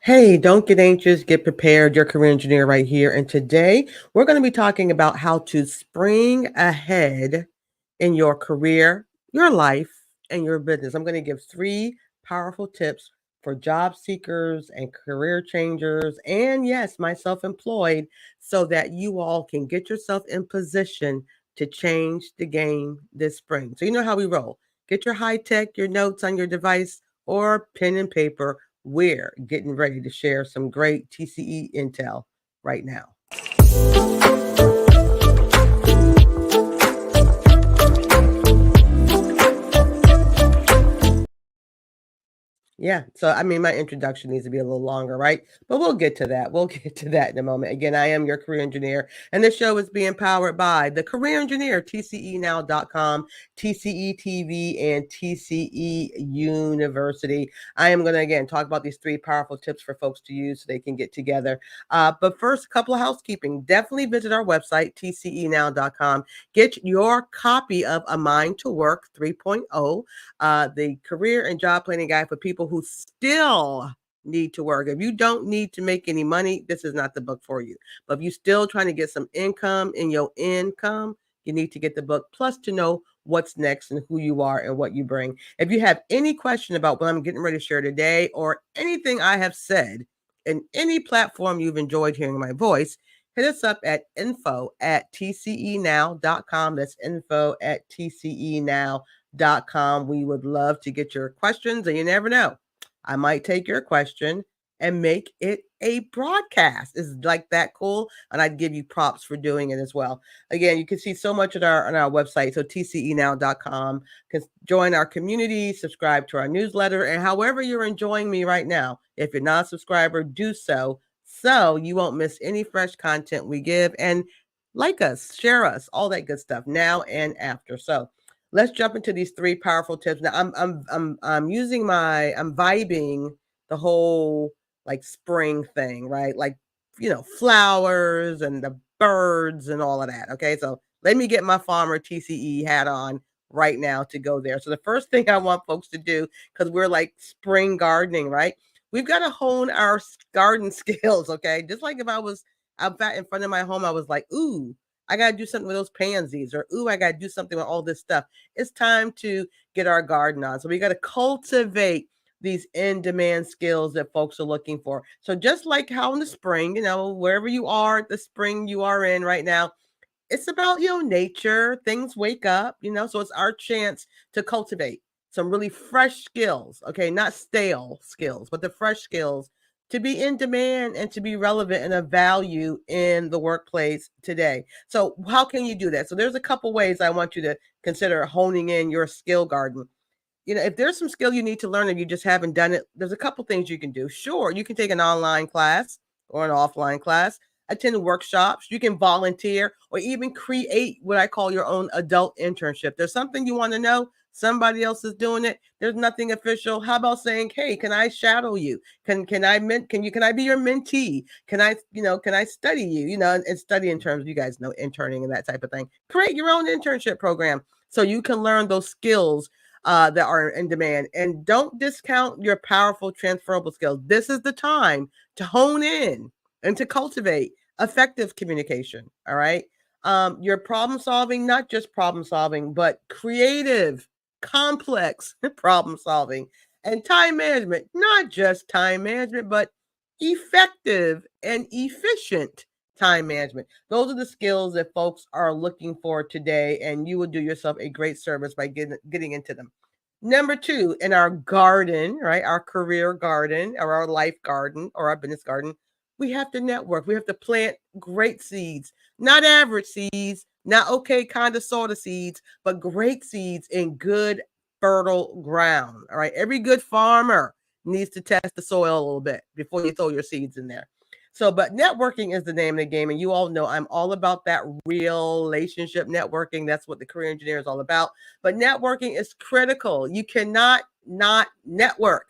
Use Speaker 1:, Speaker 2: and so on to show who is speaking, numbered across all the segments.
Speaker 1: Hey, don't get anxious, get prepared. Your career engineer right here. And today we're going to be talking about how to spring ahead in your career, your life, and your business. I'm going to give three powerful tips for job seekers and career changers, and yes, my self employed, so that you all can get yourself in position to change the game this spring. So, you know how we roll. Get your high tech, your notes on your device, or pen and paper. We're getting ready to share some great TCE intel right now. Yeah. So, I mean, my introduction needs to be a little longer, right? But we'll get to that. We'll get to that in a moment. Again, I am your career engineer, and this show is being powered by the career engineer, TCEnow.com, TCE TV, and TCE University. I am going to, again, talk about these three powerful tips for folks to use so they can get together. But first, a couple of housekeeping. Definitely visit our website, TCEnow.com. Get your copy of A Mind to Work 3.0, the career and job planning guide for people who still need to work. If you don't need to make any money, this is not the book for you. But if you're still trying to get some income in your income, you need to get the book, plus to know what's next and who you are and what you bring. If you have any question about what I'm getting ready to share today or anything I have said in any platform you've enjoyed hearing my voice, hit us up at info@tcenow.com. That's info@tcenow.com. We would love to get your questions, and you never know, I might take your question and make it a broadcast. Is like that cool? And I'd give you props for doing it as well. Again, you can see so much on our website, so tcenow.com. Can join our community, subscribe to our newsletter, and however you're enjoying me right now, if you're not a subscriber, do so you won't miss any fresh content we give. And like us, share us, all that good stuff now and after. So let's jump into these three powerful tips. Now I'm using I'm vibing the whole like spring thing, right? Like, flowers and the birds and all of that. Okay. So let me get my farmer TCE hat on right now to go there. So the first thing I want folks to do, because we're like spring gardening, right? We've got to hone our garden skills. Okay. Just like if I was out in front of my home, I was like, ooh, I got to do something with those pansies, or ooh, I got to do something with all this stuff. It's time to get our garden on. So we got to cultivate these in-demand skills that folks are looking for. So just like how in the spring, wherever you are, the spring you are in right now, it's about, nature, things wake up, so it's our chance to cultivate some really fresh skills, okay, not stale skills, but the fresh skills to be in demand and to be relevant and of value in the workplace today. So how can you do that? So there's a couple ways I want you to consider honing in your skill garden. If there's some skill you need to learn and you just haven't done it, there's a couple things you can do. Sure, you can take an online class or an offline class, attend workshops, you can volunteer, or even create what I call your own adult internship. There's something you want to know, somebody else is doing it. There's nothing official. How about saying, "Hey, can I shadow you? Can I be your mentee? Can I study you? And study in terms, you guys know, interning and that type of thing. Create your own internship program so you can learn those skills that are in demand. And don't discount your powerful transferable skills. This is the time to hone in and to cultivate effective communication. All right. Your problem solving, not just problem solving, but creative, complex problem solving, and time management, not just time management, but effective and efficient time management. Those are the skills that folks are looking for today, and you will do yourself a great service by getting into them. Number two, in our garden, right, our career garden or our life garden or our business garden, we have to network. We have to plant great seeds, not average seeds, not okay, kind of sort of seeds, but great seeds in good, fertile ground. All right. Every good farmer needs to test the soil a little bit before you throw your seeds in there. So, but networking is the name of the game. And you all know I'm all about that relationship networking. That's what the career engineer is all about. But networking is critical. You cannot not network.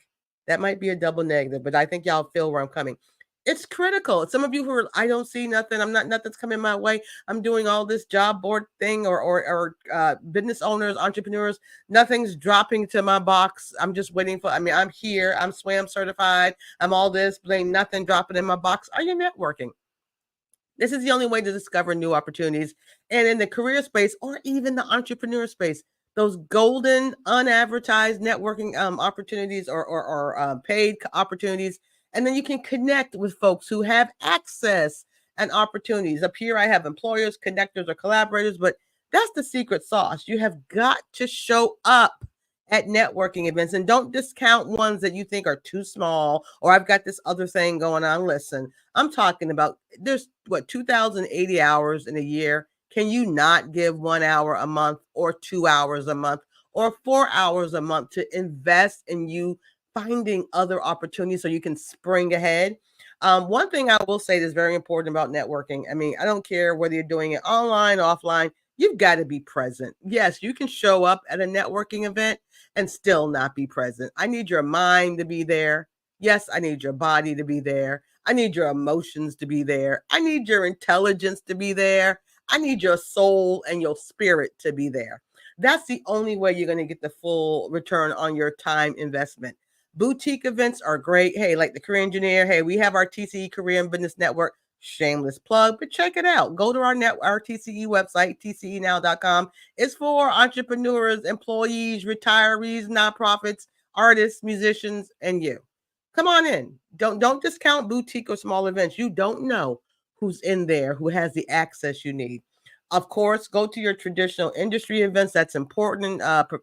Speaker 1: That might be a double negative, but I think y'all feel where I'm coming. It's critical. Some of you who are, I don't see nothing. I'm not, nothing's coming my way. I'm doing all this job board thing, or business owners, entrepreneurs. Nothing's dropping to my box. I'm just waiting for. I mean, I'm here. I'm SWAM certified. I'm all this, but ain't nothing dropping in my box. Are you networking? This is the only way to discover new opportunities. And in the career space or even the entrepreneur space, those golden unadvertised networking opportunities, or paid opportunities. And then you can connect with folks who have access and opportunities. Up here, I have employers, connectors, or collaborators, but that's the secret sauce. You have got to show up at networking events, and don't discount ones that you think are too small, or I've got this other thing going on. Listen, I'm talking about, there's what, 2,080 hours in a year. Can you not give 1 hour a month, or 2 hours a month, or 4 hours a month to invest in you finding other opportunities so you can spring ahead? One thing I will say that's very important about networking, I mean, I don't care whether you're doing it online, offline, you've got to be present. Yes, you can show up at a networking event and still not be present. I need your mind to be there. Yes, I need your body to be there. I need your emotions to be there. I need your intelligence to be there. I need your soul and your spirit to be there. That's the only way you're going to get the full return on your time investment. Boutique events are great. Hey, like the Career Engineer. Hey, we have our TCE Career and Business Network. Shameless plug, but check it out. Go to our TCE website, tcenow.com. It's for entrepreneurs, employees, retirees, nonprofits, artists, musicians, and you. Come on in. Don't discount boutique or small events. You don't know who's in there, who has the access you need. Of course, go to your traditional industry events. That's important.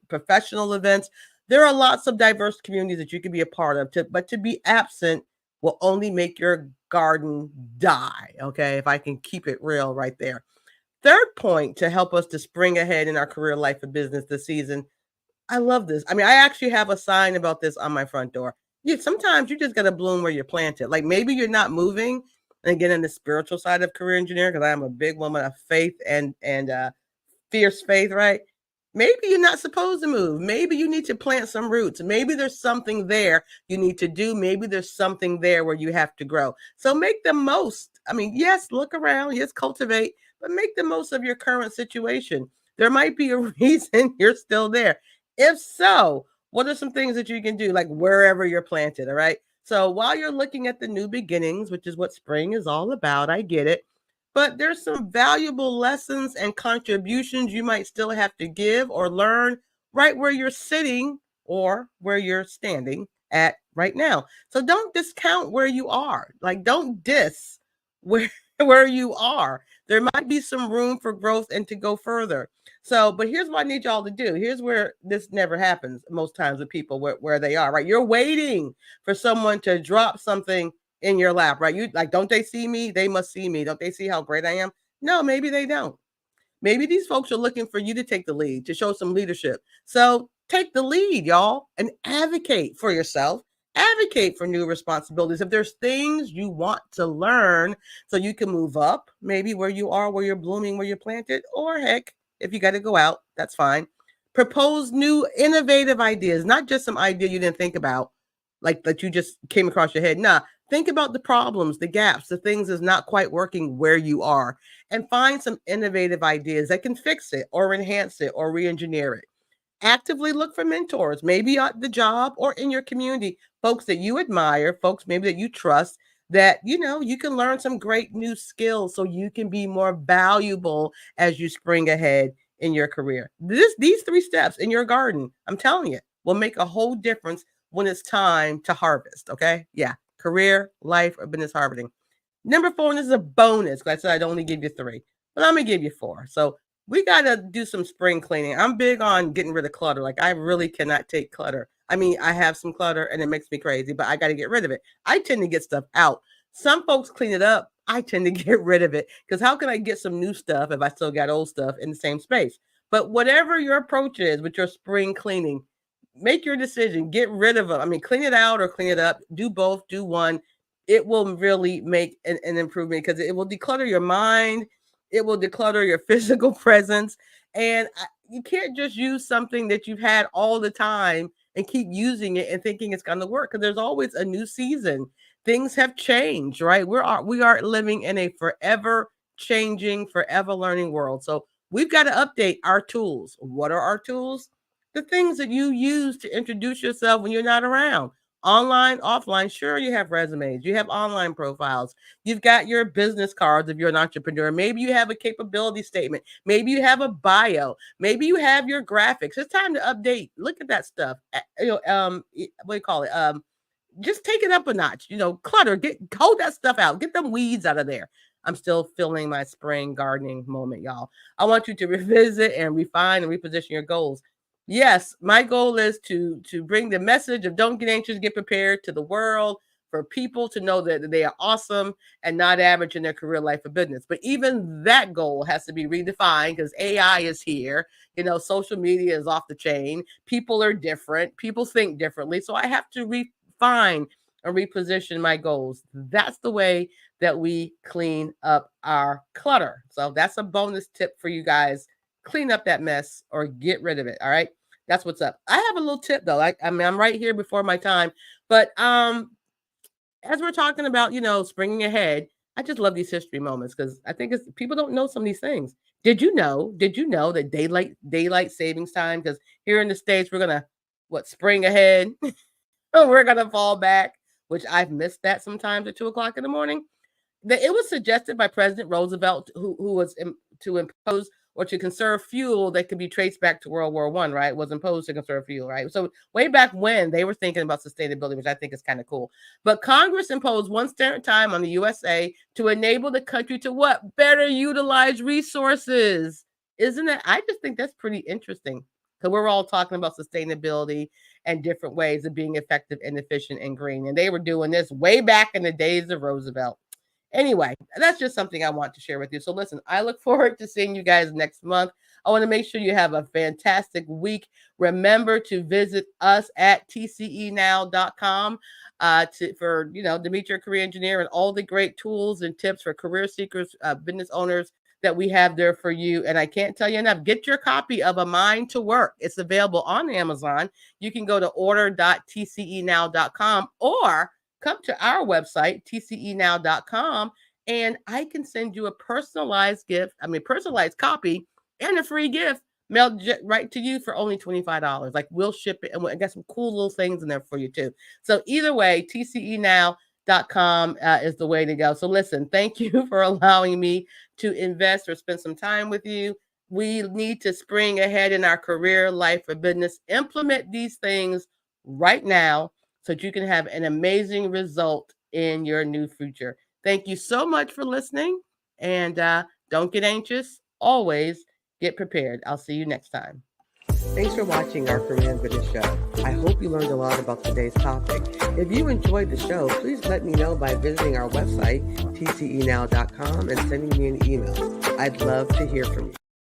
Speaker 1: Professional events. There are lots of diverse communities that you can be a part of. But to be absent will only make your garden die. Okay, if I can keep it real right there. Third point to help us to spring ahead in our career, life, and business this season. I love this. I mean, I actually have a sign about this on my front door. Sometimes you just got to bloom where you're planted. Like maybe you're not moving. And again, in the spiritual side of career engineer, because I am a big woman of faith and fierce faith, right? Maybe you're not supposed to move. Maybe you need to plant some roots. Maybe there's something there you need to do. Maybe there's something there where you have to grow. So make the most. I mean, yes, look around, yes, cultivate, but make the most of your current situation. There might be a reason you're still there. If so, what are some things that you can do, like wherever you're planted? All right. So while you're looking at the new beginnings, which is what spring is all about, I get it. But there's some valuable lessons and contributions you might still have to give or learn right where you're sitting or where you're standing at right now. So don't discount where you are. Like don't diss where where you are. There might be some room for growth and to go further. So, but here's what I need y'all to do. Here's where this never happens most times with people where they are, right? You're waiting for someone to drop something in your lap, right? You like, don't they see me? They must see me. Don't they see how great I am? No, maybe they don't. Maybe these folks are looking for you to take the lead, to show some leadership. So take the lead, y'all, and advocate for yourself. Advocate for new responsibilities. If there's things you want to learn so you can move up, maybe where you are, where you're blooming, where you're planted, or heck, if you got to go out, that's fine. Propose new innovative ideas, not just some idea you didn't think about, like that you just came across your head. Nah, think about the problems, the gaps, the things that's not quite working where you are, and find some innovative ideas that can fix it or enhance it or re-engineer it. Actively look for mentors, maybe at the job or in your community, folks that you admire, folks maybe that you trust, that you can learn some great new skills so you can be more valuable as you spring ahead in your career. These 3 steps in your garden, I'm telling you, will make a whole difference when it's time to harvest. Okay. Yeah. Career, life, or business harvesting. Number 4, and this is a bonus because I said I'd only give you 3, but I'm going to give you 4. So we got to do some spring cleaning. I'm big on getting rid of clutter. Like I really cannot take clutter. I mean, I have some clutter and it makes me crazy, but I got to get rid of it. I tend to get stuff out. Some folks clean it up. I tend to get rid of it because how can I get some new stuff if I still got old stuff in the same space? But whatever your approach is with your spring cleaning, make your decision. Get rid of them. I mean, clean it out or clean it up. Do both. Do one. It will really make an improvement because it will declutter your mind. It will declutter your physical presence. And you can't just use something that you've had all the time and keep using it and thinking it's going to work because there's always a new season. things have changed, right? We are living in a forever changing, forever learning world. So we've got to update our tools. What are our tools? The things that you use to introduce yourself when you're not around. Online, offline, sure, you have resumes, you have online profiles, you've got your business cards if you're an entrepreneur. Maybe you have a capability statement, maybe you have a bio, maybe you have your graphics. It's time to update. Look at that stuff. What do you call it? Just take it up a notch. Clutter. Hold that stuff out. Get them weeds out of there. I'm still feeling my spring gardening moment, y'all. I want you to revisit and refine and reposition your goals. Yes, my goal is to bring the message of don't get anxious, get prepared to the world, for people to know that they are awesome and not average in their career, life, or business. But even that goal has to be redefined because AI is here. Social media is off the chain. People are different. People think differently. So I have to refine and reposition my goals. That's the way that we clean up our clutter. So that's a bonus tip for you guys. Clean up that mess or get rid of it. All right. That's what's up. I have a little tip though. I'm right here before my time, but as we're talking about, springing ahead, I just love these history moments because I think people don't know some of these things. Did you know that daylight savings time? Because here in the States, we're gonna spring ahead. We're gonna fall back, which I've missed that sometimes at 2:00 in the morning. It was suggested by President Roosevelt, who was to impose or to conserve fuel that could be traced back to World War I, right? It was imposed to conserve fuel, right? So way back when they were thinking about sustainability, which I think is kind of cool. But Congress imposed one standard time on the USA to enable the country to better utilize resources. Isn't it? I just think that's pretty interesting because we're all talking about sustainability and different ways of being effective and efficient and green. And they were doing this way back in the days of Roosevelt. Anyway, that's just something I want to share with you. So listen, I look forward to seeing you guys next month. I want to make sure you have a fantastic week. Remember to visit us at tcenow.com to meet your career engineer and all the great tools and tips for career seekers, business owners that we have there for you. And I can't tell you enough, get your copy of A Mind to Work. It's available on Amazon. You can go to order.tcenow.com or come to our website, tcenow.com, and I can send you a personalized copy and a free gift mailed right to you for only $25. We'll ship it, and I got some cool little things in there for you too. So either way, tcenow.com is the way to go. So listen, thank you for allowing me to invest or spend some time with you. We need to spring ahead in our career, life, or business. Implement these things right now so that you can have an amazing result in your new future. Thank you so much for listening. And don't get anxious. Always get prepared. I'll see you next time. Thanks for watching our Career and Business Show. I hope you learned a lot about today's topic. If you enjoyed the show, please let me know by visiting our website, tcenow.com, and sending me an email. I'd love to hear from you.